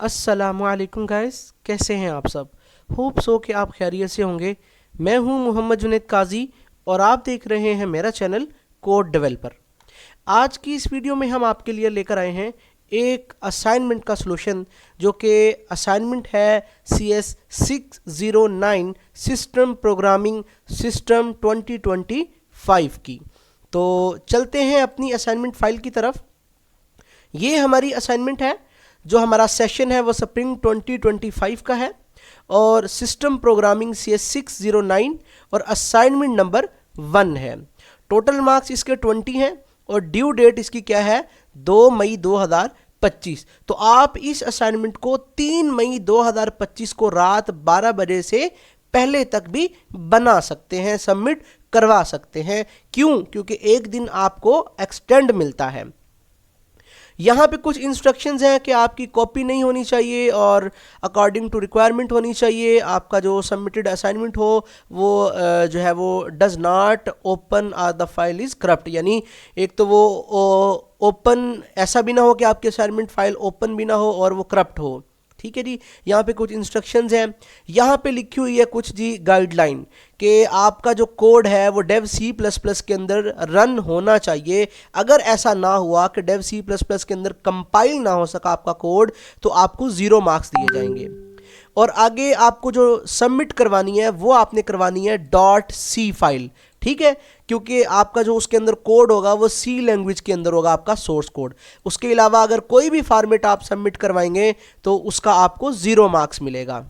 अस्सलामुअलैकुम गाइस, कैसे हैं आप सब। होप सो कि आप खैरियत से होंगे। मैं हूं मोहम्मद जुनैद काजी और आप देख रहे हैं मेरा चैनल कोड डेवलपर। आज की इस वीडियो में हम आपके लिए लेकर आए हैं एक असाइनमेंट का सलूशन, जो कि असाइनमेंट है CS609 सिस्टम प्रोग्रामिंग सिस्टम 2025 की। तो चलते हैं अपनी असाइनमेंट फाइल की तरफ। ये हमारी असाइनमेंट है। जो हमारा सेशन है वो स्प्रिंग 2025 का है और सिस्टम प्रोग्रामिंग CS609 और असाइनमेंट नंबर 1 है। टोटल मार्क्स इसके 20 हैं और ड्यू डेट इसकी क्या है, 2 मई 2025। तो आप इस असाइनमेंट को 3 मई 2025 को रात 12 बजे से पहले तक भी बना सकते हैं, सबमिट करवा सकते हैं। क्यों? क्योंकि एक दिन आपको एक्सटेंड मिलता है। यहाँ पे कुछ इंस्ट्रक्शंस हैं कि आपकी कॉपी नहीं होनी चाहिए और अकॉर्डिंग टू रिक्वायरमेंट होनी चाहिए। आपका जो सबमिटेड असाइनमेंट हो वो जो है वो does not open or the file is corrupt, यानी एक तो वो ओपन ऐसा भी ना हो कि आपकी असाइनमेंट फाइल ओपन भी ना हो और वो करप्ट हो। ठीक है जी। यहाँ पे कुछ इंस्ट्रक्शंस हैं। यहाँ पे लिखी हुई है कुछ जी गाइडलाइन कि आपका जो कोड है वो डेव C++ के अंदर रन होना चाहिए। अगर ऐसा ना हुआ कि डेव C++ के अंदर कंपाइल ना हो सका आपका कोड, तो आपको 0 मार्क्स दिए जाएंगे। और आगे आपको जो सबमिट करवानी है वो आपने करवानी है .c फाइल। ठीक है, क्योंकि आपका जो उसके अंदर कोड होगा वो C लैंग्वेज के अंदर होगा, आपका सोर्स कोड। उसके अलावा अगर कोई भी फॉर्मेट आप सबमिट करवाएंगे तो उसका आपको 0 मार्क्स मिलेगा।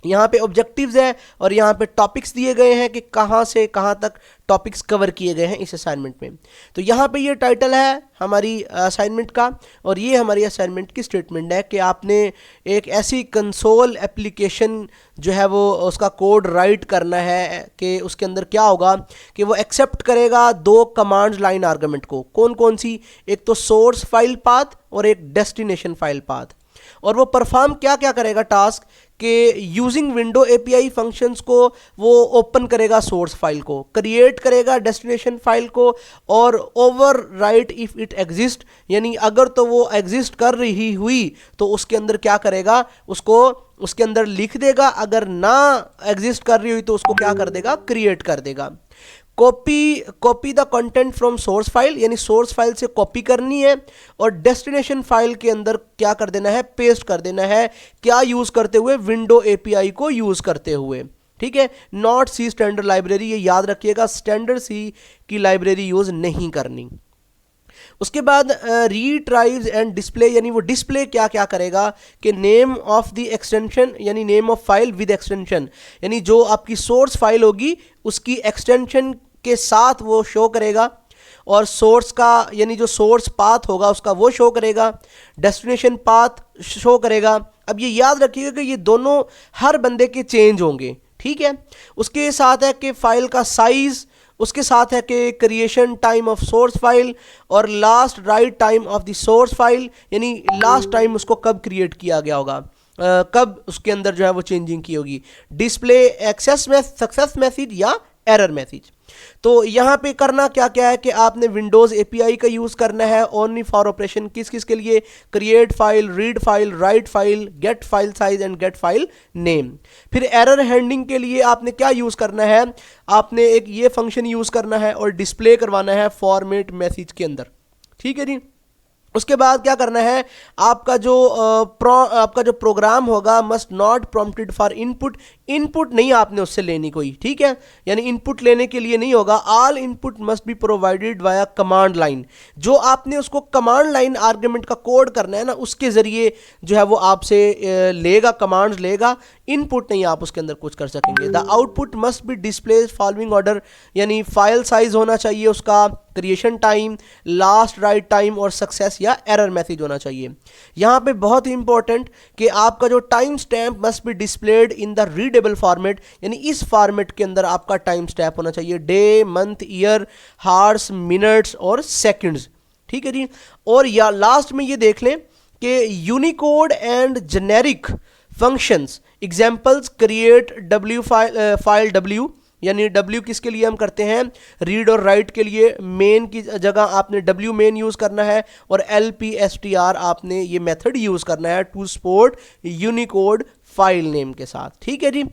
यहाँ पे ऑब्जेक्टिव्स है और यहाँ पे टॉपिक्स दिए गए हैं कि कहाँ से कहाँ तक टॉपिक्स कवर किए गए हैं इस असाइनमेंट में। तो यहाँ पे ये टाइटल है हमारी असाइनमेंट का और ये हमारी असाइनमेंट की स्टेटमेंट है कि आपने एक ऐसी कंसोल एप्लीकेशन जो है वो उसका कोड राइट करना है कि उसके अंदर क्या होगा कि वो एक्सेप्ट करेगा 2 कमांड लाइन आर्गुमेंट को। कौन कौन सी? एक तो सोर्स फाइल पाथ और एक डेस्टिनेशन फाइल पाथ। और वो परफॉर्म क्या क्या करेगा टास्क कि यूजिंग विंडो एपीआई फंक्शंस को वो ओपन करेगा सोर्स फाइल को, क्रिएट करेगा डेस्टिनेशन फाइल को और over right if it exist, यानी अगर तो वो एग्जिस्ट कर रही हुई तो उसके अंदर क्या करेगा, उसको उसके अंदर लिख देगा। अगर ना एग्जिस्ट कर रही हुई तो उसको क्या कर देगा, क्रिएट कर देगा। Copy the content from source file, यानी सोर्स फाइल से कॉपी करनी है और डेस्टिनेशन फाइल के अंदर क्या कर देना है, पेस्ट कर देना है। क्या यूज करते हुए? विंडो एपीआई को यूज करते हुए। ठीक है, नॉट सी स्टैंडर्ड लाइब्रेरी, ये याद रखिएगा, स्टैंडर्ड सी की लाइब्रेरी यूज नहीं करनी। उसके बाद रीट्राइव्स एंड डिस्प्ले, यानी वो डिस्प्ले क्या क्या करेगा कि नेम ऑफ द एक्सटेंशन, यानी name of file with extension, यानी जो आपकी सोर्स फाइल होगी उसकी एक्सटेंशन के साथ वो शो करेगा। और सोर्स का यानी जो सोर्स पाथ होगा उसका वो शो करेगा, डेस्टिनेशन पाथ शो करेगा। अब ये याद रखिएगा कि ये दोनों हर बंदे के चेंज होंगे। ठीक है, उसके साथ है कि फाइल का साइज, उसके साथ है कि creation time of source file और last write time of the source file, यानी लास्ट टाइम उसको कब क्रिएट किया गया होगा, कब उसके अंदर जो है वो चेंजिंग की होगी। डिस्प्ले एक्सेस में सक्सेस मैसेज या एरर मैसेज। तो यहाँ पे करना क्या क्या है कि आपने विंडोज एपीआई का यूज करना है ओनली फॉर ऑपरेशन। किस किस के लिए? Create file, read file, write file, get file size and get file name. फिर एरर हैंडलिंग के लिए आपने क्या यूज करना है, आपने एक ये फंक्शन यूज करना है और डिस्प्ले करवाना है फॉर्मेट मैसेज के अंदर। ठीक है जी। उसके बाद क्या करना है, आपका जो प्रोग्राम होगा must not prompted for input, input नहीं आपने उससे लेनी कोई। ठीक है, यानी इनपुट लेने के लिए नहीं होगा। All input must be provided via command line, जो आपने उसको कमांड लाइन आर्गुमेंट का कोड करना है ना, उसके जरिए जो है वो आपसे लेगा, कमांड्स लेगा। इनपुट नहीं आप उसके अंदर कुछ कर सकेंगे। The output must be display following order, यानी फाइल साइज होना चाहिए उसका, creation time, last write time और सक्सेस या एरर मैसेज होना चाहिए। यहाँ पे बहुत ही इंपॉर्टेंट कि आपका जो time stamp must be displayed in the readable format, यानी इस फॉर्मेट के अंदर आपका टाइम स्टैम्प होना चाहिए, day, month, year, hours, minutes और सेकंड्स। ठीक है जी। और या लास्ट में ये देख लें कि Unicode and generic functions examples create W file W, यानी W किसके लिए हम करते हैं, रीड और राइट के लिए। मेन की जगह आपने W मेन यूज करना है और LPSTR आपने ये मेथड यूज करना है to support Unicode file name के साथ, ठीक है जी।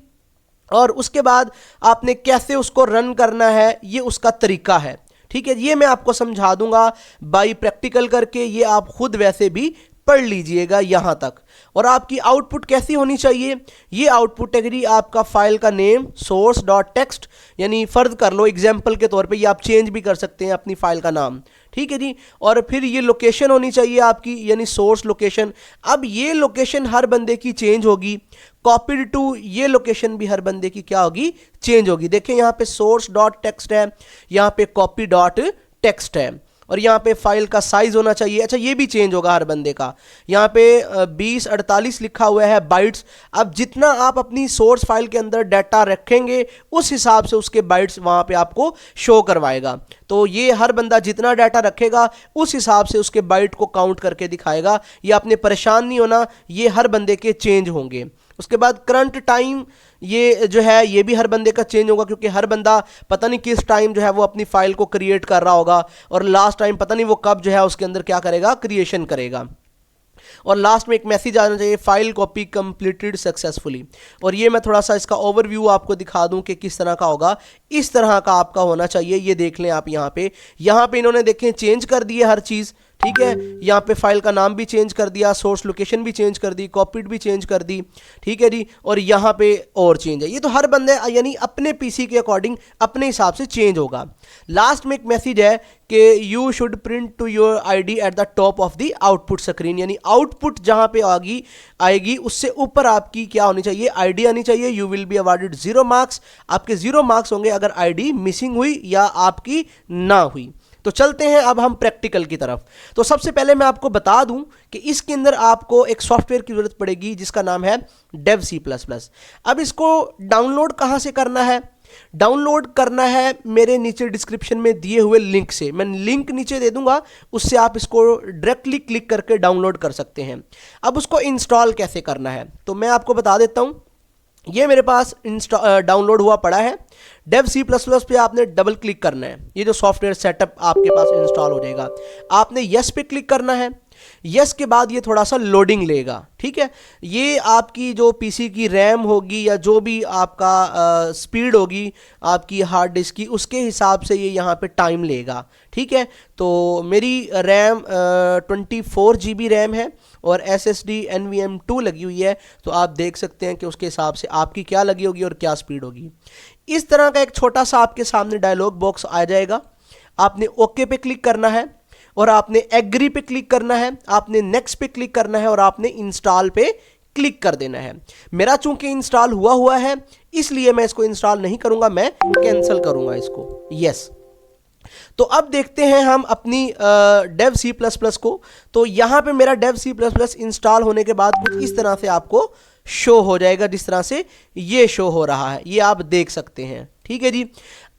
और उसके बाद आपने कैसे उसको रन करना है ये उसका तरीका है, ठीक है। ये मैं आपको समझा दूंगा बाई प्रैक्टिकल करके, ये आप खुद वैसे भी पढ़ लीजिएगा यहां तक। और आपकी आउटपुट कैसी होनी चाहिए, ये आउटपुट है जी आपका फाइल का नेम सोर्स डॉट टेक्स्ट, यानी फर्ज कर लो एग्जाम्पल के तौर पे ये आप चेंज भी कर सकते हैं अपनी फाइल का नाम, ठीक है जी। और फिर ये लोकेशन होनी चाहिए आपकी, यानी सोर्स लोकेशन। अब ये लोकेशन हर बंदे की चेंज होगी, कॉपीड टू ये लोकेशन भी हर बंदे की क्या होगी, चेंज होगी। देखें यहाँ पे सोर्स डॉट टेक्स्ट है, यहाँ पे कॉपी डॉट टेक्स्ट है, और यहाँ पे फाइल का साइज होना चाहिए, अच्छा ये भी चेंज होगा हर बंदे का। यहाँ पे 2048 लिखा हुआ है बाइट्स। अब जितना आप अपनी सोर्स फाइल के अंदर डाटा रखेंगे उस हिसाब से उसके बाइट्स वहाँ पे आपको शो करवाएगा। तो ये हर बंदा जितना डाटा रखेगा उस हिसाब से उसके बाइट को काउंट करके दिखाएगा। ये आपने परेशान नहीं होना, ये हर बंदे के चेंज होंगे। उसके बाद करंट टाइम ये जो है ये भी हर बंदे का चेंज होगा, क्योंकि हर बंदा पता नहीं किस टाइम जो है वो अपनी फाइल को क्रिएट कर रहा होगा, और लास्ट टाइम पता नहीं वो कब जो है उसके अंदर क्या करेगा, क्रिएशन करेगा। और लास्ट में एक मैसेज आना चाहिए, फाइल कॉपी कंप्लीटेड सक्सेसफुली। और ये मैं थोड़ा सा इसका ओवरव्यू आपको दिखा दूं कि किस तरह का होगा, इस तरह का आपका होना चाहिए। ये देख लें आप यहाँ पे इन्होंने देखें चेंज कर दिए हर चीज़, ठीक है। यहाँ पे फाइल का नाम भी चेंज कर दिया, सोर्स लोकेशन भी चेंज कर दी, कॉपीड भी चेंज कर दी, ठीक है जी। और यहाँ पे और चेंज है, ये तो हर बंदे यानी अपने पीसी के अकॉर्डिंग अपने हिसाब से चेंज होगा। लास्ट में एक मैसेज है कि you should print to your ID at the top of the output screen, यानी आउटपुट जहाँ पे आएगी उससे ऊपर आपकी क्या होनी चाहिए, आईडी आनी चाहिए। You will be awarded 0 marks, आपके 0 मार्क्स होंगे अगर आईडी मिसिंग हुई या आपकी ना हुई। तो चलते हैं अब हम प्रैक्टिकल की तरफ। तो सबसे पहले मैं आपको बता दूं कि इसके अंदर आपको एक सॉफ्टवेयर की जरूरत पड़ेगी जिसका नाम है डेव C++। अब इसको डाउनलोड कहां से करना है, डाउनलोड करना है मेरे नीचे डिस्क्रिप्शन में दिए हुए लिंक से, मैं लिंक नीचे दे दूंगा, उससे आप इसको डायरेक्टली क्लिक करके डाउनलोड कर सकते हैं। अब उसको इंस्टॉल कैसे करना है तो मैं आपको बता देता हूं। ये मेरे पास डाउनलोड हुआ पड़ा है। डेव C++ पे आपने डबल क्लिक करना है, ये जो सॉफ्टवेयर सेटअप आपके पास इंस्टॉल हो जाएगा। आपने यस पे क्लिक करना है, यस के बाद ये थोड़ा सा लोडिंग लेगा, ठीक है। ये आपकी जो पीसी की रैम होगी या जो भी आपका स्पीड होगी आपकी हार्ड डिस्क की, उसके हिसाब से ये यहाँ पे टाइम लेगा, ठीक है। तो मेरी रैम 24 GB रैम है और SSD NVMe2 लगी हुई है, तो आप देख सकते हैं कि उसके हिसाब से आपकी क्या लगी होगी और क्या स्पीड होगी। इस तरह का एक छोटा सा आपके सामने डायलॉग बॉक्स आ जाएगा। आपने ओके पे क्लिक करना है और आपने एग्री पे क्लिक करना है, आपने नेक्स्ट पे क्लिक करना है और आपने इंस्टॉल पे क्लिक कर देना है। मेरा चूंकि इंस्टॉल हुआ है इसलिए मैं इसको इंस्टॉल नहीं करूंगा, मैं कैंसिल करूंगा इसको, यस। तो अब देखते हैं हम अपनी डेव C++ को। तो यहां पे मेरा डेव C++ इंस्टॉल होने के बाद कुछ इस तरह से आपको शो हो जाएगा, जिस तरह से ये शो हो रहा है, ये आप देख सकते हैं, ठीक है जी।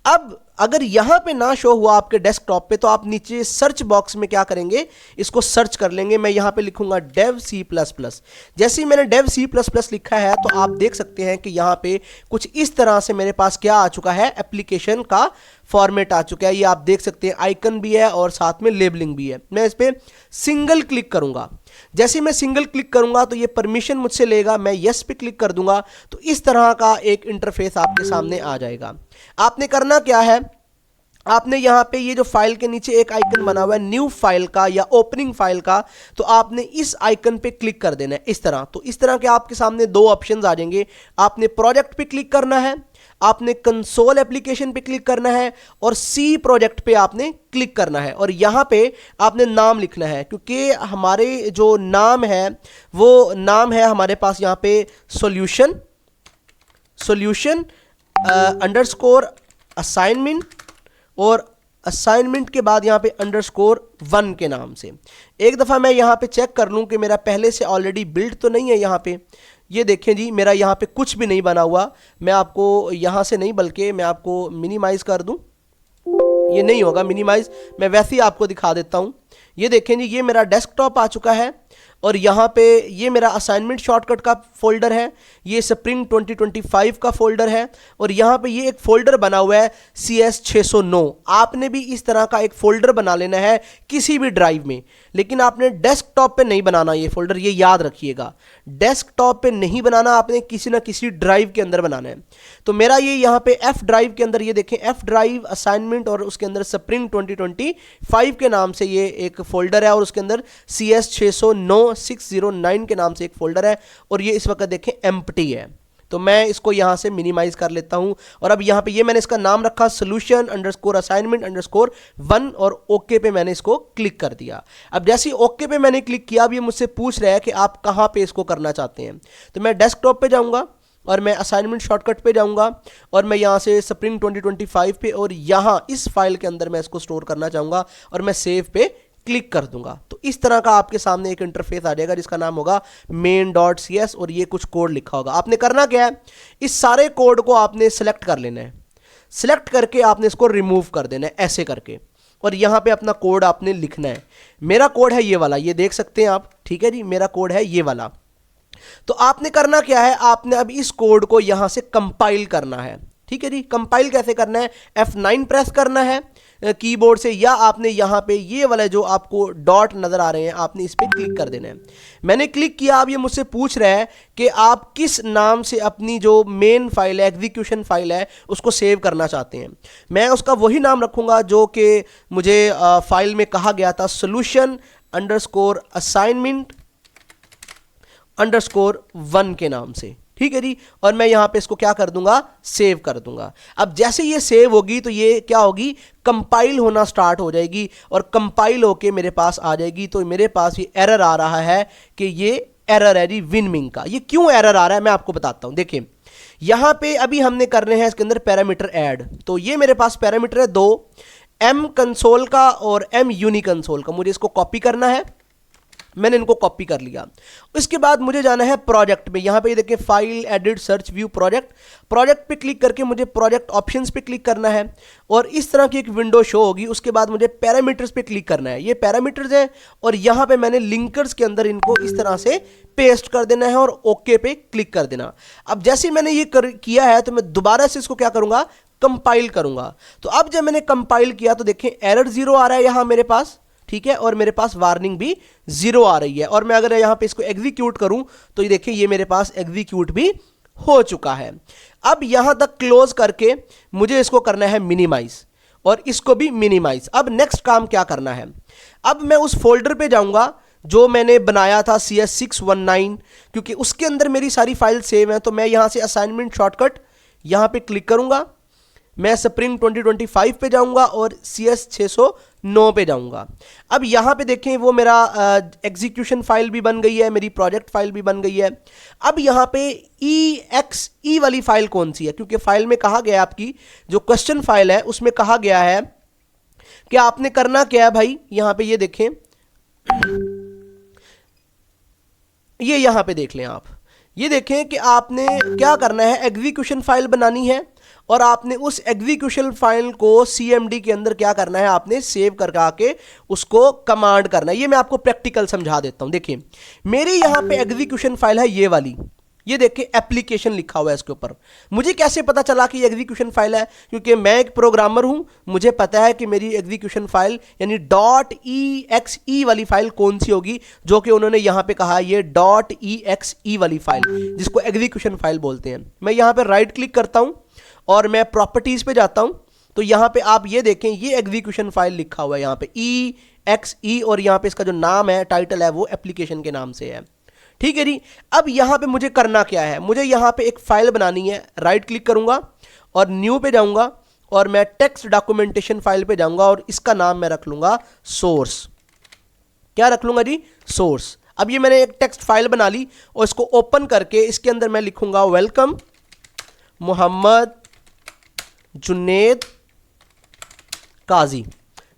अब अगर यहां पे ना शो हुआ आपके डेस्कटॉप पे तो आप नीचे सर्च बॉक्स में क्या करेंगे, इसको सर्च कर लेंगे। मैं यहां पे लिखूंगा डेव C++। जैसे ही मैंने डेव C++ लिखा है तो आप देख सकते हैं कि यहां पे कुछ इस तरह से मेरे पास क्या आ चुका है, एप्लीकेशन का फॉर्मेट आ चुका है। ये आप देख सकते हैं, आइकन भी है और साथ में लेबलिंग भी है। मैं इस पर सिंगल क्लिक करूंगा, जैसे मैं सिंगल क्लिक करूंगा तो ये परमिशन मुझसे लेगा, मैं यस पे क्लिक कर दूंगा तो इस तरह का एक इंटरफेस आपके सामने आ जाएगा। आपने करना क्या है, आपने यहां पे ये जो फाइल के नीचे एक आइकन बना हुआ है न्यू फाइल का या ओपनिंग फाइल का, तो आपने इस आइकन पे क्लिक कर देना है इस तरह। तो इस तरह के आपके सामने दो ऑप्शंस आ जाएंगे। आपने प्रोजेक्ट पे क्लिक करना है, आपने कंसोल एप्लीकेशन पे क्लिक करना है और सी प्रोजेक्ट पे आपने क्लिक करना है और यहां पे आपने नाम लिखना है, क्योंकि हमारे जो नाम है वो नाम है हमारे पास यहां पे सॉल्यूशन अंडरस्कोर असाइनमेंट और असाइनमेंट के बाद यहाँ पे _1 के नाम से। एक दफ़ा मैं यहाँ पे चेक कर लूँ कि मेरा पहले से ऑलरेडी बिल्ड तो नहीं है। यहाँ पे ये देखें जी, मेरा यहाँ पे कुछ भी नहीं बना हुआ। मैं आपको यहाँ से नहीं बल्कि मैं आपको मिनिमाइज़ कर दूँ, ये नहीं होगा मिनिमाइज़, मैं वैसे ही आपको दिखा देता हूँ। ये देखें जी, ये मेरा डेस्कटॉप आ चुका है और यहाँ पे ये मेरा असाइनमेंट शॉर्टकट का फोल्डर है, ये स्प्रिंग 2025 का फोल्डर है, और यहाँ पे ये एक फोल्डर बना हुआ है CS609। आपने भी इस तरह का एक फोल्डर बना लेना है किसी भी ड्राइव में, लेकिन आपने डेस्कटॉप पे नहीं बनाना ये फोल्डर, ये याद रखिएगा। डेस्कटॉप पे नहीं बनाना, आपने किसी ना किसी ड्राइव के अंदर बनाना है। तो मेरा ये यहाँ पे F ड्राइव के अंदर, ये देखें F ड्राइव असाइनमेंट, और उसके अंदर स्प्रिंग 2025 के नाम से ये एक फोल्डर है, और उसके अंदर CS609 के नाम से एक फोल्डर है, और ये इस वक्त देखें एम्प्टी है। तो मैं इसको यहाँ से मिनिमाइज कर लेता हूँ, और अब यहाँ पे ये मैंने इसका नाम रखा सोल्यूशन अंडरस्कोर असाइनमेंट अंडरस्कोर 1, और ओके पे मैंने इसको क्लिक कर दिया। अब जैसे ही ओके पे मैंने क्लिक किया, अब ये मुझसे पूछ रहा है कि आप कहाँ पे इसको करना चाहते हैं। तो मैं डेस्कटॉप पे जाऊँगा, और मैं असाइनमेंट शॉर्टकट पे जाऊँगा, और मैं यहाँ से स्प्रिंग 2025 पे, और यहाँ इस फाइल के अंदर मैं इसको स्टोर करना चाहूँगा, और मैं सेव पे क्लिक कर दूंगा। तो इस तरह का आपके सामने एक इंटरफेस आ जाएगा जिसका नाम होगा main.cs, और ये कुछ कोड लिखा होगा। आपने करना क्या है, इस सारे कोड को आपने सेलेक्ट कर लेना है, सेलेक्ट करके आपने इसको रिमूव कर देना है ऐसे करके, और यहाँ पे अपना कोड आपने लिखना है। मेरा कोड है ये वाला, ये देख सकते हैं आप, ठीक है जी, मेरा कोड है ये वाला। तो आपने करना क्या है, आपने अब इस कोड को यहाँ से कंपाइल करना है, ठीक है जी। कंपाइल कैसे करना है, F9 प्रेस करना है कीबोर्ड से, या आपने यहाँ पे ये वाला जो आपको डॉट नज़र आ रहे हैं, आपने इस पर क्लिक कर देना है। मैंने क्लिक किया। अब ये मुझसे पूछ रहा है कि आप किस नाम से अपनी जो मेन फाइल है, एग्जीक्यूशन फाइल है, उसको सेव करना चाहते हैं। मैं उसका वही नाम रखूँगा जो कि मुझे फाइल में कहा गया था, सोल्यूशन अंडरस्कोर असाइनमेंट अंडरस्कोर 1 के नाम से, ठीक है जी। और मैं यहाँ पे इसको क्या कर दूंगा, सेव कर दूंगा। अब जैसे ये सेव होगी तो ये क्या होगी, कंपाइल होना स्टार्ट हो जाएगी, और कंपाइल होके मेरे पास आ जाएगी। तो मेरे पास ये एरर आ रहा है कि ये एरर है जी विनमिंग का। ये क्यों एरर आ रहा है मैं आपको बताता हूँ। देखिए यहाँ पे अभी हमने करने हैं इसके अंदर पैरामीटर ऐड। तो ये मेरे पास पैरामीटर है 2, M कंसोल का और M यूनी कंसोल का। मुझे इसको कॉपी करना है, मैंने इनको कॉपी कर लिया। इसके बाद मुझे जाना है प्रोजेक्ट में। यहाँ पे देखिए file edit search view project, project पे क्लिक करके मुझे प्रोजेक्ट ऑप्शंस पे क्लिक करना है, और इस तरह की एक विंडो शो होगी। उसके बाद मुझे पैरामीटर्स पे क्लिक करना है। ये पैरामीटर्स हैं, और यहाँ पे मैंने लिंकर्स के अंदर इनको इस तरह से पेस्ट कर देना है, और ओके पे क्लिक कर देना। अब जैसे मैंने ये किया है तो मैं दोबारा से इसको क्या करूँगा, कंपाइल करूँगा। तो अब जब मैंने कंपाइल किया तो देखें एरर 0 आ रहा है यहाँ मेरे पास, ठीक है, और मेरे पास वार्निंग भी 0 आ रही है। और मैं अगर यहाँ पे इसको एग्जीक्यूट करूं तो ये देखिए ये मेरे पास एग्जीक्यूट भी हो चुका है। अब यहाँ तक क्लोज करके मुझे इसको करना है मिनिमाइज, और इसको भी मिनिमाइज। अब नेक्स्ट काम क्या करना है, अब मैं उस फोल्डर पे जाऊंगा जो मैंने बनाया था CS619, क्योंकि उसके अंदर मेरी सारी फाइल सेव है। तो मैं यहाँ से असाइनमेंट शॉर्टकट यहाँ पे क्लिक करूंगा, मैं स्प्रिंग 2025 पे जाऊंगा और CS609 पे जाऊंगा। अब यहाँ पे देखें वो मेरा एग्जीक्यूशन फाइल भी बन गई है, मेरी प्रोजेक्ट फाइल भी बन गई है। अब यहाँ पे EXE वाली फाइल कौन सी है, क्योंकि फाइल में कहा गया है, आपकी जो क्वेश्चन फाइल है उसमें कहा गया है कि आपने करना क्या है भाई। यहाँ पे ये देखें, ये यहाँ पे देख लें आप, ये देखें कि आपने क्या करना है, एग्जीक्यूशन फाइल बनानी है, और आपने उस एग्जीक्यूशन फाइल को CMD के अंदर क्या करना है, आपने सेव करके के उसको कमांड करना है। ये मैं आपको प्रैक्टिकल समझा देता हूं। देखिए मेरी यहाँ पे एग्जीक्यूशन फाइल है ये वाली, ये देखिए एप्लीकेशन लिखा हुआ है इसके ऊपर। मुझे कैसे पता चला कि ये एग्जीक्यूशन फाइल है, क्योंकि मैं एक प्रोग्रामर हूं, मुझे पता है कि मेरी एग्जीक्यूशन फाइल यानी .exe वाली फाइल कौन सी होगी, जो कि उन्होंने यहाँ पे कहा ये .exe वाली फाइल जिसको एग्जीक्यूशन फाइल बोलते हैं। मैं यहाँ पे राइट क्लिक करता हूँ और मैं प्रॉपर्टीज पे जाता हूं, तो यहां पे आप ये देखें ये एग्जीक्यूशन फाइल लिखा हुआ है यहाँ पे EXE, और यहाँ पे इसका जो नाम है, टाइटल है, वो एप्लीकेशन के नाम से है, ठीक है जी। अब यहाँ पे मुझे करना क्या है, मुझे यहाँ पे एक फाइल बनानी है। राइट क्लिक करूंगा और न्यू पे जाऊंगा, और मैं टेक्स्ट डॉक्यूमेंटेशन फाइल पे जाऊंगा, और इसका नाम मैं रख लूंगा सोर्स। क्या रख लूंगा जी, सोर्स। अब ये मैंने एक टेक्स्ट फाइल बना ली, और इसको ओपन करके इसके अंदर मैं लिखूंगा वेलकम मोहम्मद जुनेद काजी।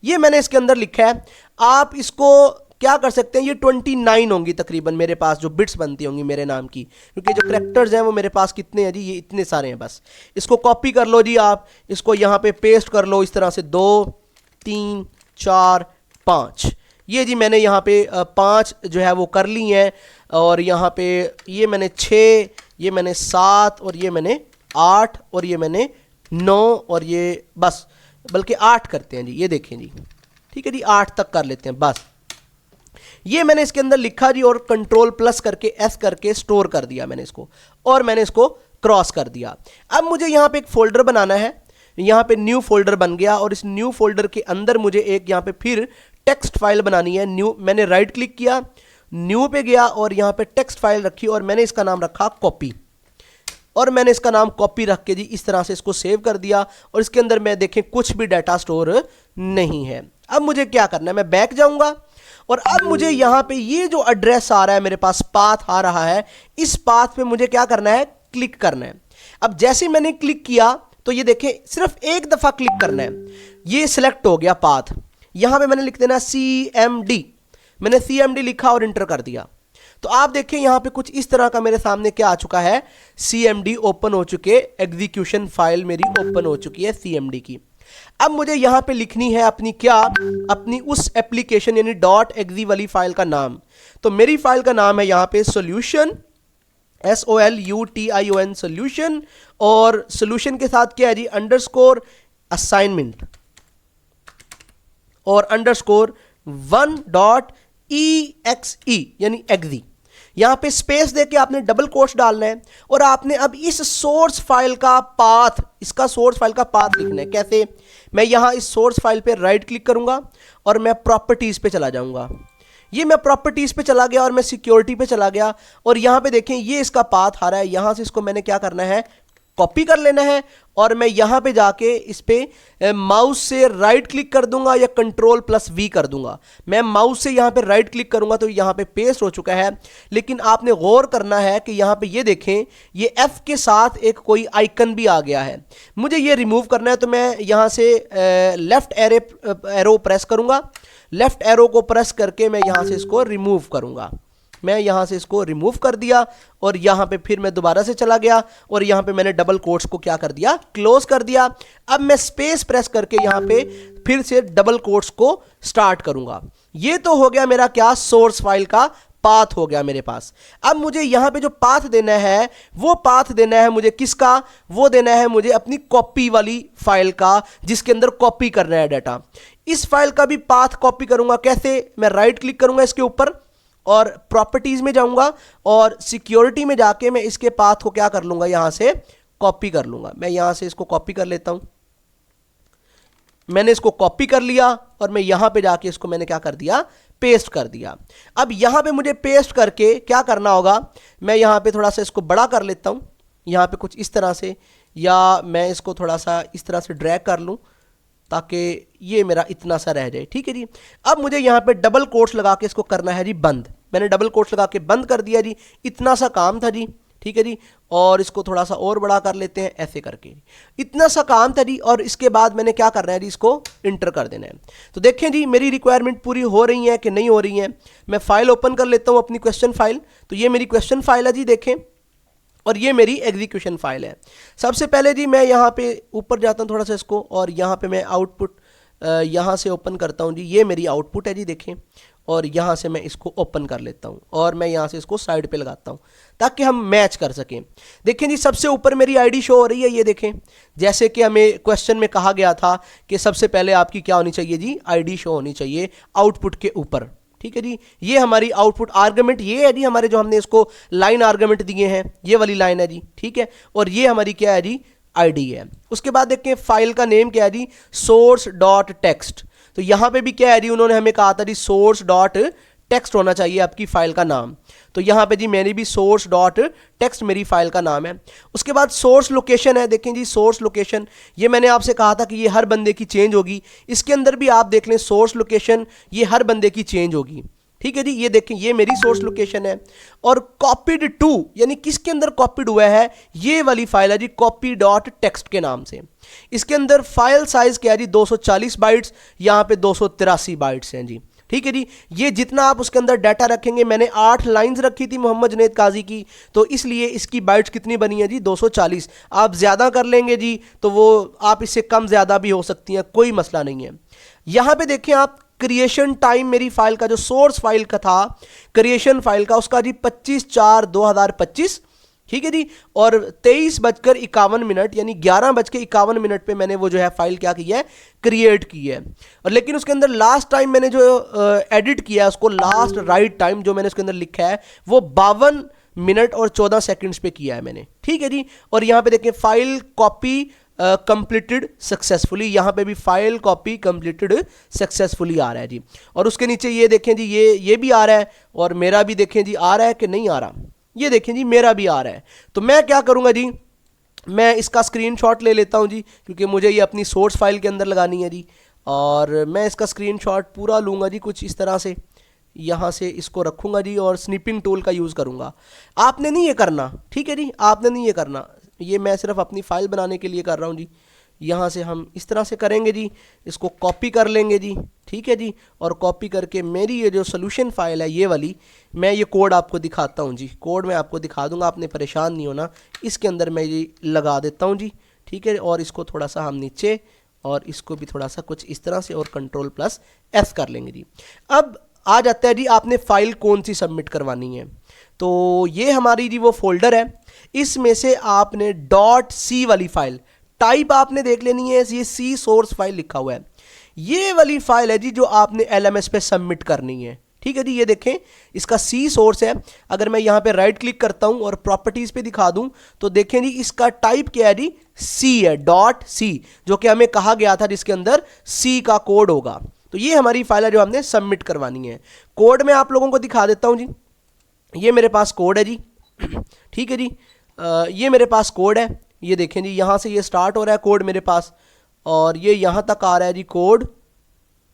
ये मैंने इसके अंदर लिखा है। आप इसको क्या कर सकते हैं, ये 29 होंगी तकरीबन मेरे पास जो बिट्स बनती होंगी मेरे नाम की, क्योंकि जो करैक्टर्स हैं वो मेरे पास कितने हैं जी, ये इतने सारे हैं बस। इसको कॉपी कर लो जी, आप इसको यहाँ पे पेस्ट कर लो इस तरह से, 2 3 4 5। ये जी मैंने यहाँ पे 5 जो है वो कर ली हैं, और यहाँ पे ये मैंने 6, ये मैंने 7, और ये मैंने 8, और ये मैंने 9, और ये बस, बल्कि 8 करते हैं जी, ये देखें जी, ठीक है जी, 8 तक कर लेते हैं बस। ये मैंने इसके अंदर लिखा जी, और कंट्रोल प्लस करके एस करके स्टोर कर दिया मैंने इसको, और मैंने इसको क्रॉस कर दिया। अब मुझे यहाँ पे एक फोल्डर बनाना है, यहाँ पे न्यू फोल्डर बन गया, और इस न्यू फोल्डर के अंदर मुझे एक यहाँ पे फिर टेक्स्ट फाइल बनानी है। न्यू, मैंने राइट क्लिक किया, न्यू पे गया, और यहाँ पे टेक्स्ट फाइल रखी, और मैंने इसका नाम रखा कॉपी, और मैंने इसका नाम कॉपी रख के जी इस तरह से इसको सेव कर दिया, और इसके अंदर मैं देखें कुछ भी डाटा स्टोर नहीं है। अब मुझे क्या करना है, मैं बैक जाऊंगा, और अब मुझे यहाँ पे ये जो एड्रेस आ रहा है मेरे पास, पाथ आ रहा है, इस पाथ पे मुझे क्या करना है, क्लिक करना है। अब जैसे मैंने क्लिक किया तो ये देखें सिर्फ एक दफा क्लिक करना है, ये सिलेक्ट हो गया पाथ। यहां पे मैंने लिख देना CMD, मैंने CMD लिखा और इंटर कर दिया। तो आप देखें यहां पे कुछ इस तरह का मेरे सामने क्या आ चुका है, CMD ओपन हो चुके, एग्जीक्यूशन फाइल मेरी ओपन हो चुकी है CMD की। अब मुझे यहां पे लिखनी है अपनी क्या, अपनी उस एप्लीकेशन यानी .exe वाली फाइल का नाम। तो मेरी फाइल का नाम है यहां पे सोल्यूशन, SOLUTION सोल्यूशन, और सोल्यूशन के साथ क्या है जी, अंडरस्कोर असाइनमेंट और अंडरस्कोर 1.exe यानी exe। यहां पे स्पेस देके आपने डबल कोट्स डालना है, और आपने अब इस सोर्स फाइल का पाथ, इसका सोर्स फाइल का पाथ लिखना है। कैसे, मैं यहां इस सोर्स फाइल पे राइट क्लिक करूंगा, और मैं प्रॉपर्टीज पे चला जाऊंगा। ये मैं प्रॉपर्टीज पे चला गया, और मैं सिक्योरिटी पे चला गया, और यहां पे देखें ये इसका पाथ आ रहा है। यहां से इसको मैंने क्या करना है, कॉपी कर लेना है, और मैं यहां पे जाके इस पे माउस से राइट क्लिक कर दूंगा, या कंट्रोल+V कर दूंगा। मैं माउस से यहां पे राइट क्लिक करूंगा तो यहां पे पेस्ट हो चुका है। लेकिन आपने गौर करना है कि यहां पे ये देखें, ये F के साथ एक कोई आइकन भी आ गया है, मुझे ये रिमूव करना है। तो मैं यहां से लेफ्ट एरो प्रेस करूंगा, लेफ्ट एरो को प्रेस करके मैं यहां से इसको रिमूव करूंगा। मैं यहां से इसको रिमूव कर दिया, और यहां पे फिर मैं दोबारा से चला गया, और यहां पे मैंने डबल कोट्स को क्या कर दिया, क्लोज कर दिया। अब मैं स्पेस प्रेस करके यहां पे फिर से डबल कोट्स को स्टार्ट करूंगा। ये तो हो गया मेरा क्या, सोर्स फाइल का पाथ हो गया मेरे पास। अब मुझे यहां पे जो पाथ देना है, वो पाथ देना है मुझे किसका, वो देना है मुझे अपनी कॉपी वाली फाइल का, जिसके अंदर कॉपी करना है डाटा। इस फाइल का भी पाथ कॉपी करूंगा। कैसे, मैं राइट क्लिक करूंगा इसके ऊपर, और प्रॉपर्टीज में जाऊंगा, और सिक्योरिटी में जाके मैं इसके पाथ को क्या कर लूंगा, यहां से कॉपी कर लूंगा। मैं यहां से इसको कॉपी कर लेता हूं। मैंने इसको कॉपी कर लिया, और मैं यहां पे जाके इसको मैंने क्या कर दिया, पेस्ट कर दिया। अब यहां पे मुझे पेस्ट करके क्या करना होगा, मैं यहां पे थोड़ा सा इसको बड़ा कर लेता हूं, यहां पे कुछ इस तरह से, या मैं इसको थोड़ा सा इस तरह से ड्रैग कर लूं ताकि ये मेरा इतना सा रह जाए। ठीक है जी। अब मुझे यहाँ पे डबल कोट्स लगा के इसको करना है जी बंद। मैंने डबल कोट्स लगा के बंद कर दिया जी, इतना सा काम था जी। ठीक है जी, और इसको थोड़ा सा और बड़ा कर लेते हैं ऐसे करके, इतना सा काम था जी। और इसके बाद मैंने क्या करना है जी, इसको इंटर कर देना है। तो देखें जी मेरी रिक्वायरमेंट पूरी हो रही है कि नहीं हो रही है। मैं फाइल ओपन कर लेता हूँ अपनी क्वेश्चन फाइल। तो ये मेरी क्वेश्चन फाइल है जी, देखें, और ये मेरी एग्जीक्यूशन फाइल है। सबसे पहले जी मैं यहाँ पे ऊपर जाता हूँ थोड़ा सा इसको, और यहाँ पे मैं आउटपुट यहाँ से ओपन करता हूँ जी। ये मेरी आउटपुट है जी, देखें, और यहाँ से मैं इसको ओपन कर लेता हूँ, और मैं यहाँ से इसको साइड पे लगाता हूँ ताकि हम मैच कर सकें। देखें जी सबसे ऊपर मेरी आईडी शो हो रही है, ये देखें, जैसे कि हमें क्वेश्चन में कहा गया था कि सबसे पहले आपकी क्या होनी चाहिए जी, आईडी शो होनी चाहिए आउटपुट के ऊपर। ठीक है जी, ये हमारी आउटपुट आर्गुमेंट ये है जी, हमारे जो हमने इसको लाइन आर्गुमेंट दिए हैं, ये वाली लाइन है जी। ठीक है, और ये हमारी क्या है जी, आईडी है। उसके बाद देखें फाइल का नेम क्या है जी, source.txt। तो यहां पे भी क्या है जी, उन्होंने हमें कहा था जी source.txt होना चाहिए आपकी फाइल का नाम। तो यहां पे जी मेरी भी source.txt मेरी फाइल का नाम है। उसके बाद सोर्स लोकेशन है, देखें जी सोर्स लोकेशन, ये मैंने आपसे कहा था कि ये हर बंदे की चेंज होगी। इसके अंदर भी आप देख लें सोर्स लोकेशन, ये हर बंदे की चेंज होगी। ठीक है जी, ये देखें ये मेरी सोर्स लोकेशन है। और कॉपीड टू यानी किसके अंदर कॉपीड हुआ है, ये वाली फाइल है जी copy.txt के नाम से। इसके अंदर फाइल साइज क्या है जी, 240 बाइट्स, यहाँ पे 283 बाइट्स हैं जी। ठीक है जी, ये जितना आप उसके अंदर डाटा रखेंगे, मैंने 8 लाइंस रखी थी मोहम्मद जुनैद काजी की, तो इसलिए इसकी बाइट्स कितनी बनी है जी, 240। आप ज़्यादा कर लेंगे जी तो वो आप इससे कम ज़्यादा भी हो सकती हैं, कोई मसला नहीं है। यहाँ पे देखें आप क्रिएशन टाइम मेरी फाइल का जो सोर्स फाइल का था, क्रिएशन फाइल का, उसका जी 25/4/2025, ठीक है जी। और 23:51 यानी 11:51 पे मैंने वो जो है फाइल क्या की है, क्रिएट की है। और लेकिन उसके अंदर लास्ट टाइम मैंने जो एडिट किया है उसको, लास्ट राइट टाइम जो मैंने उसके अंदर लिखा है वो 52 मिनट और 14 सेकंड्स पे किया है मैंने, ठीक है जी। और यहाँ पे देखें फाइल कॉपी कंप्लीटेड सक्सेसफुली, यहाँ पे भी फाइल कॉपी कंप्लीटेड सक्सेसफुली आ रहा है जी। और उसके नीचे ये देखें जी, ये भी आ रहा है, और मेरा भी देखें जी आ रहा है कि नहीं आ रहा, ये देखें जी मेरा भी आ रहा है। तो मैं क्या करूँगा जी, मैं इसका स्क्रीनशॉट ले लेता हूँ जी, क्योंकि मुझे ये अपनी सोर्स फाइल के अंदर लगानी है जी। और मैं इसका स्क्रीनशॉट पूरा लूँगा जी, कुछ इस तरह से यहाँ से इसको रखूँगा जी, और स्निपिंग टूल का यूज़ करूँगा। आपने नहीं ये करना, ठीक है जी, आपने नहीं ये करना, ये मैं सिर्फ अपनी फाइल बनाने के लिए कर रहा हूँ जी। यहाँ से हम इस तरह से करेंगे जी, इसको कॉपी कर लेंगे जी, ठीक है जी। और कॉपी करके मेरी ये जो सोल्यूशन फाइल है ये वाली, मैं ये कोड आपको दिखाता हूँ जी, कोड मैं आपको दिखा दूँगा, आपने परेशान नहीं होना। इसके अंदर मैं ये लगा देता हूँ जी, ठीक है। और इसको थोड़ा सा हम नीचे, और इसको भी थोड़ा सा कुछ इस तरह से, और Ctrl+F कर लेंगे जी। अब आ जाता है जी आपने फाइल कौन सी सबमिट करवानी है। तो ये हमारी जी वो फोल्डर है, इसमें से आपने .c वाली फाइल टाइप आपने देख लेनी है, ये सी सोर्स फाइल लिखा हुआ है, ये वाली फाइल है जी जो आपने LMS पे सबमिट करनी है, ठीक है जी। ये देखें इसका सी सोर्स है। अगर मैं यहाँ पे राइट क्लिक करता हूँ और प्रॉपर्टीज पे दिखा दूँ तो देखें जी इसका टाइप क्या है जी, सी है, .c, जो कि हमें कहा गया था जिसके अंदर सी का कोड होगा। तो ये हमारी फाइल है जो हमने सबमिट करवानी है। कोड में आप लोगों को दिखा देता हूँ जी, ये मेरे पास कोड है जी, ठीक है जी। ये मेरे पास कोड है, ये देखें जी, यहाँ से ये स्टार्ट हो रहा है कोड मेरे पास, और ये यहाँ तक आ रहा है जी कोड,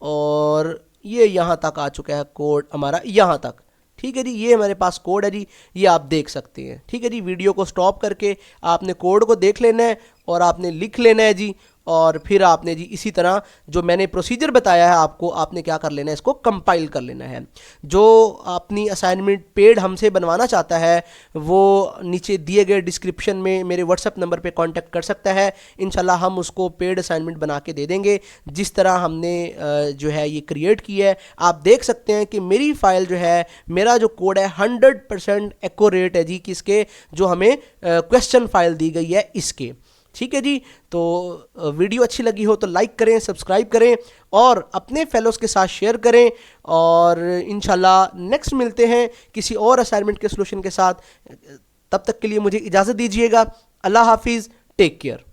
और ये यहाँ तक आ चुका है कोड हमारा यहाँ तक, ठीक है जी। ये हमारे पास कोड है जी, ये आप देख सकते हैं, ठीक है जी। वीडियो को स्टॉप करके आपने कोड को देख लेना है और आपने लिख लेना है जी। और फिर आपने जी इसी तरह जो मैंने प्रोसीजर बताया है आपको, आपने क्या कर लेना है, इसको कंपाइल कर लेना है। जो अपनी असाइनमेंट पेड हमसे बनवाना चाहता है वो नीचे दिए गए डिस्क्रिप्शन में मेरे व्हाट्सएप नंबर पे कांटेक्ट कर सकता है। इंशाल्लाह हम उसको पेड असाइनमेंट बना के दे देंगे जिस तरह हमने जो है ये क्रिएट की है। आप देख सकते हैं कि मेरी फाइल जो है, मेरा जो कोड है 100% एक्यूरेट है जी, किसके, जो हमें क्वेश्चन फाइल दी गई है इसके, ठीक है जी। तो वीडियो अच्छी लगी हो तो लाइक करें, सब्सक्राइब करें और अपने फेलोज़ के साथ शेयर करें। और इंशाल्लाह नेक्स्ट मिलते हैं किसी और असाइनमेंट के सॉल्यूशन के साथ। तब तक के लिए मुझे इजाज़त दीजिएगा। अल्लाह हाफिज़, टेक केयर।